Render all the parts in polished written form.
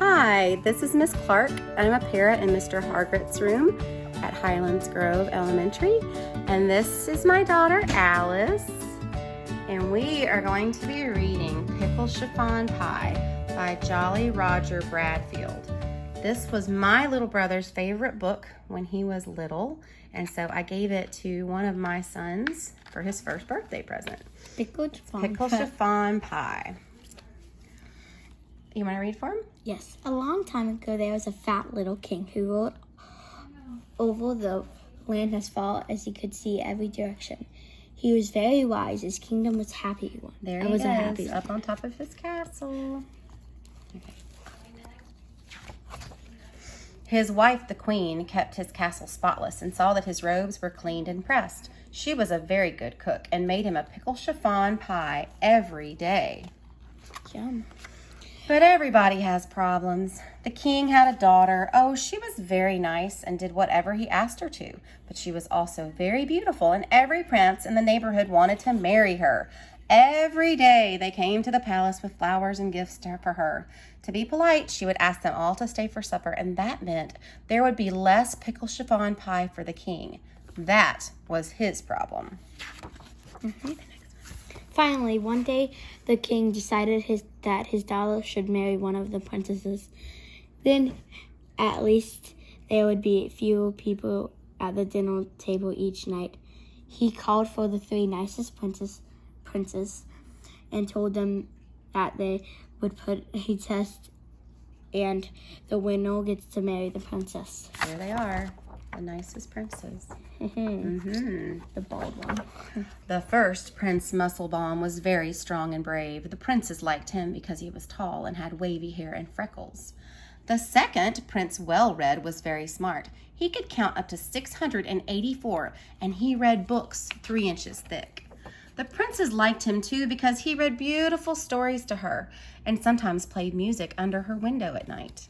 Hi, this is Miss Clark. I'm a para in Mr. Hargrett's room at Highlands Grove Elementary, and this is my daughter Alice, and we are going to be reading Pickle-Chiffon Pie by Jolly Roger Bradfield. This was my little brother's favorite book when he was little, and so I gave it to one of my sons for his first birthday present. Pickle-Chiffon Pie. You want to read for him? Yes. A long time ago, there was a fat little king who ruled over the land as far as he could see every direction. He was very wise. His kingdom was happy one. There he is, up on top of his castle. Okay. His wife, the queen, kept his castle spotless and saw that his robes were cleaned and pressed. She was a very good cook and made him a pickle-chiffon pie every day. Yum. But everybody has problems. The king had a daughter. Oh, she was very nice and did whatever he asked her to. But she was also very beautiful, and every prince in the neighborhood wanted to marry her. Every day they came to the palace with flowers and gifts for her. To be polite, she would ask them all to stay for supper, and that meant there would be less pickle-chiffon pie for the king. That was his problem. Finally, one day, the king decided that his daughter should marry one of the princesses. Then, at least, there would be fewer people at the dinner table each night. He called for the three nicest princes and told them that they would put a test, and the winner gets to marry the princess. Here they are, the nicest princes. The bald one. The first, Prince Musclebaum, was very strong and brave. The princes liked him because he was tall and had wavy hair and freckles. The second, Prince Well-Read, was very smart. He could count up to 684, and he read books 3 inches thick. The princes liked him too because he read beautiful stories to her and sometimes played music under her window at night.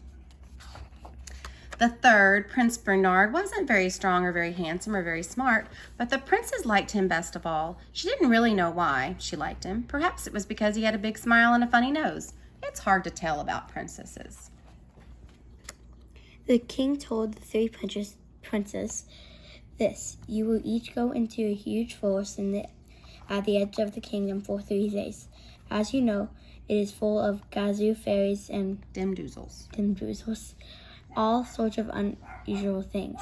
The third, Prince Bernard, wasn't very strong or very handsome or very smart, but the princess liked him best of all. She didn't really know why she liked him. Perhaps it was because he had a big smile and a funny nose. It's hard to tell about princesses. The king told the three princes this: you will each go into a huge forest at the edge of the kingdom for 3 days. As you know, it is full of gazoo fairies and dimdoozles. All sorts of unusual things.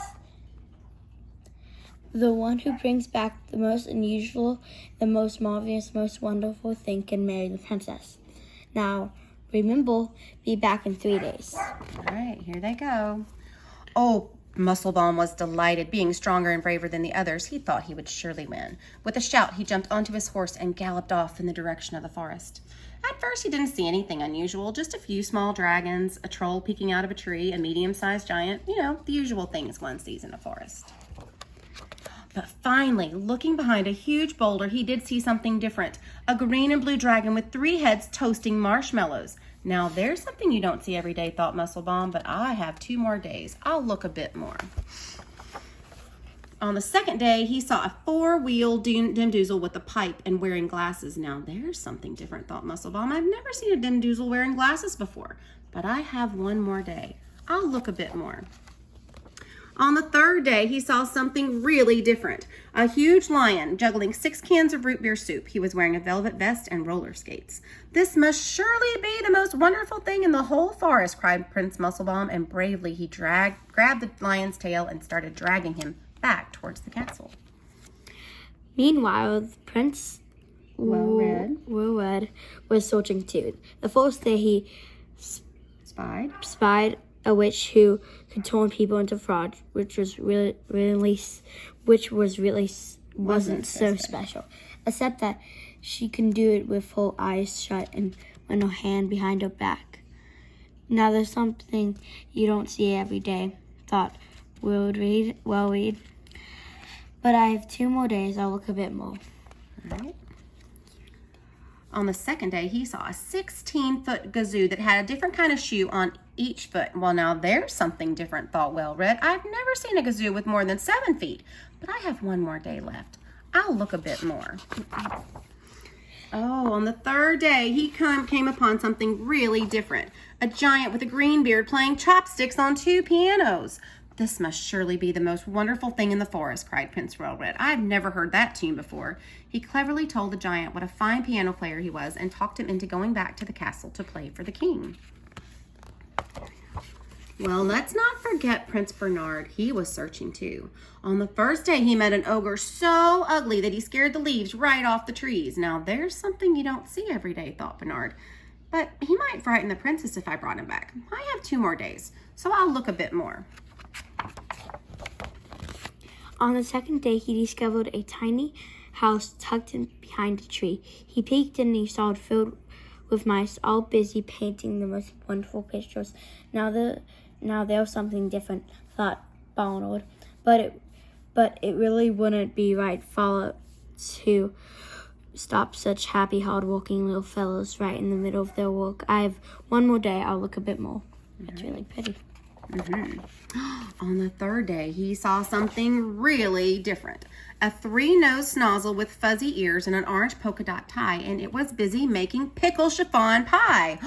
The one who brings back the most unusual, the most marvelous, most wonderful thing can marry the princess. Now, remember, be back in 3 days. All right, here they go. Oh, Musclebaum was delighted. Being stronger and braver than the others, he thought he would surely win. With a shout, he jumped onto his horse and galloped off in the direction of the forest. At first, he didn't see anything unusual, just a few small dragons, a troll peeking out of a tree, a medium-sized giant, the usual things one sees in a forest. But finally, looking behind a huge boulder, he did see something different. A green and blue dragon with 3 heads toasting marshmallows. Now, there's something you don't see every day, thought Musclebaum, but I have 2 more days. I'll look a bit more. On the second day, he saw a 4-wheeled dimdoozle with a pipe and wearing glasses. Now, there's something different, thought Musclebaum. I've never seen a dimdoozle wearing glasses before, but I have 1 more day. I'll look a bit more. On the third day, he saw something really different. A huge lion juggling 6 cans of root beer soup. He was wearing a velvet vest and roller skates. This must surely be the most wonderful thing in the whole forest, cried Prince Musclebaum, and bravely he grabbed the lion's tail and started dragging him back towards the castle. Meanwhile, the Prince Well-Read was searching too. The first day he spied a witch who could turn people into frogs, which wasn't so special, except that she can do it with her eyes shut and with her hand behind her back. Now there's something you don't see every day, thought Well-Read. But I have 2 more days. I'll look a bit more. All right. On the second day, he saw a 16-foot gazoo that had a different kind of shoe on each foot. Well, now there's something different, thought Well-Read. I've never seen a gazoo with more than 7 feet, but I have 1 more day left. I'll look a bit more. Oh, on the third day, he came upon something really different. A giant with a green beard playing chopsticks on 2 pianos. This must surely be the most wonderful thing in the forest, cried Prince Well-Red. I've never heard that tune before. He cleverly told the giant what a fine piano player he was and talked him into going back to the castle to play for the king. Well, let's not forget Prince Bernard. He was searching too. On the first day, he met an ogre so ugly that he scared the leaves right off the trees. Now, there's something you don't see every day, thought Bernard. But he might frighten the princess if I brought him back. I have 2 more days, so I'll look a bit more. On the second day, he discovered a tiny house tucked in behind a tree. He peeked in and he saw it filled with mice, all busy painting the most wonderful pictures. Now there was something different, thought Donald, but it really wouldn't be right to stop such happy, hard-working little fellows right in the middle of their work. I have 1 more day. I'll look a bit more. That's really pretty. On the third day, he saw something really different. A 3-nosed snozzle with fuzzy ears and an orange polka dot tie, and it was busy making Pickle-Chiffon pie.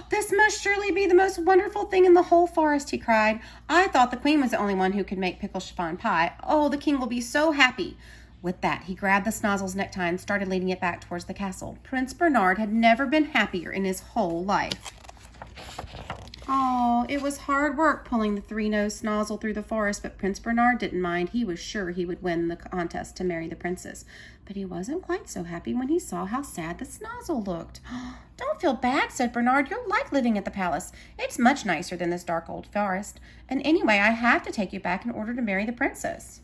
This must surely be the most wonderful thing in the whole forest, he cried. I thought the queen was the only one who could make Pickle-Chiffon pie. Oh, the king will be so happy. With that, he grabbed the snozzle's necktie and started leading it back towards the castle. Prince Bernard had never been happier in his whole life. Oh, it was hard work pulling the 3-nosed snozzle through the forest, but Prince Bernard didn't mind. He was sure he would win the contest to marry the princess. But he wasn't quite so happy when he saw how sad the snozzle looked. Don't feel bad, said Bernard. You'll like living at the palace. It's much nicer than this dark old forest. And anyway, I have to take you back in order to marry the princess.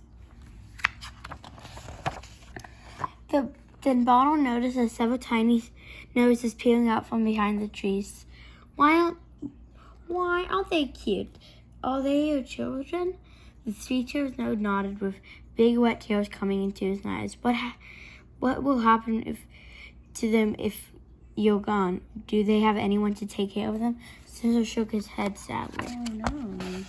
Then Donald noticed several tiny noses peering out from behind the trees. Why aren't they cute? Are they your children? The 3 children nodded with big wet tears coming into his eyes. What will happen to them if you're gone? Do they have anyone to take care of them? Caesar shook his head sadly. Oh, no.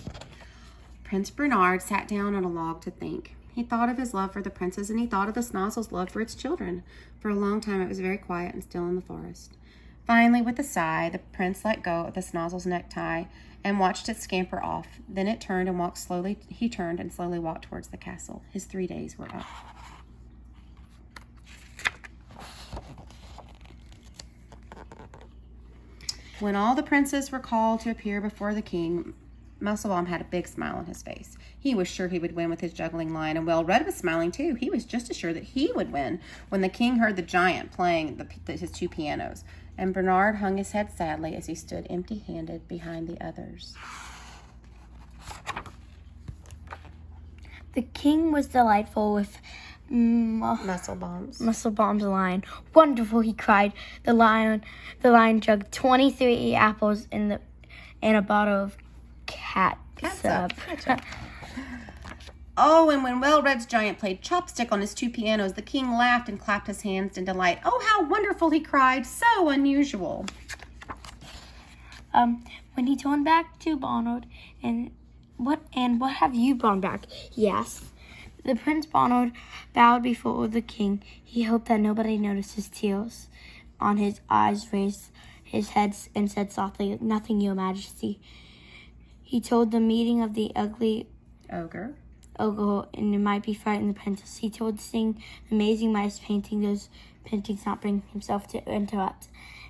Prince Bernard sat down on a log to think. He thought of his love for the princess, and he thought of the snozzle's love for its children. For a long time, it was very quiet and still in the forest. Finally, with a sigh, the prince let go of the snozzle's necktie and watched it scamper off. Then it turned and walked slowly. He turned and slowly walked towards the castle. His 3 days were up. When all the princes were called to appear before the king, Musclebaum had a big smile on his face. He was sure he would win with his juggling line, and Well-Red was smiling too. He was just as sure that he would win when the king heard the giant playing his 2 pianos. And Bernard hung his head sadly as he stood empty-handed behind the others. The king was delightful with Musclebaum's line. Wonderful, he cried. The lion chugged 23 apples in a bottle of catsup. Oh, and when Well-Red's giant played chopstick on his 2 pianos, the king laughed and clapped his hands in delight. Oh, how wonderful, he cried. So unusual. When he turned back to Bonald, and what have you brought back? He asked. The Prince Bonald bowed before the king. He hoped that nobody noticed his tears on his eyes, raised his head and said softly, Nothing, your majesty. He told the meeting of the ugly ogre, and it might be frighten the princess. He told to sing amazing mice painting those paintings, not bring himself to interrupt.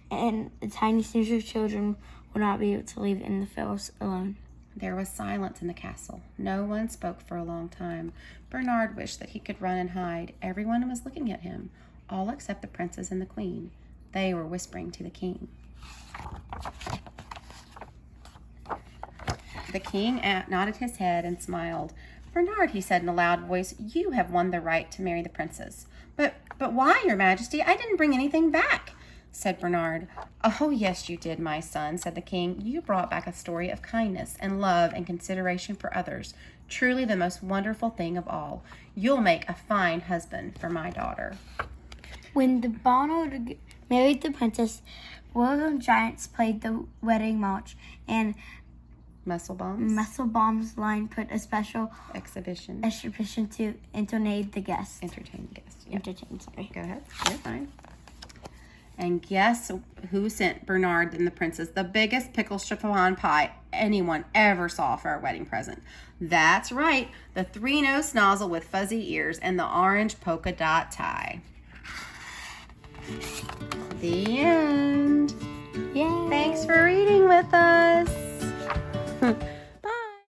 And the tiny sinister children would not be able to leave in the forest alone. There was silence in the castle. No one spoke for a long time. Bernard wished that he could run and hide. Everyone was looking at him, all except the princes and the queen. They were whispering to the king. The king nodded his head and smiled. Bernard, he said in a loud voice, you have won the right to marry the princess. But why, your majesty? I didn't bring anything back, said Bernard. Oh, yes, you did, my son, said the king. You brought back a story of kindness and love and consideration for others. Truly the most wonderful thing of all. You'll make a fine husband for my daughter. When the Bonald married the princess, William Giants played the wedding march, and Musclebaum's line put a special exhibition to entertain the guests. Entertain the guests. Yep. Entertain, sorry. Go ahead. You're fine. And guess who sent Bernard and the princess the biggest Pickle-Chiffon pie anyone ever saw for a wedding present? That's right, the three-nose snozzle with fuzzy ears and the orange polka dot tie. The end.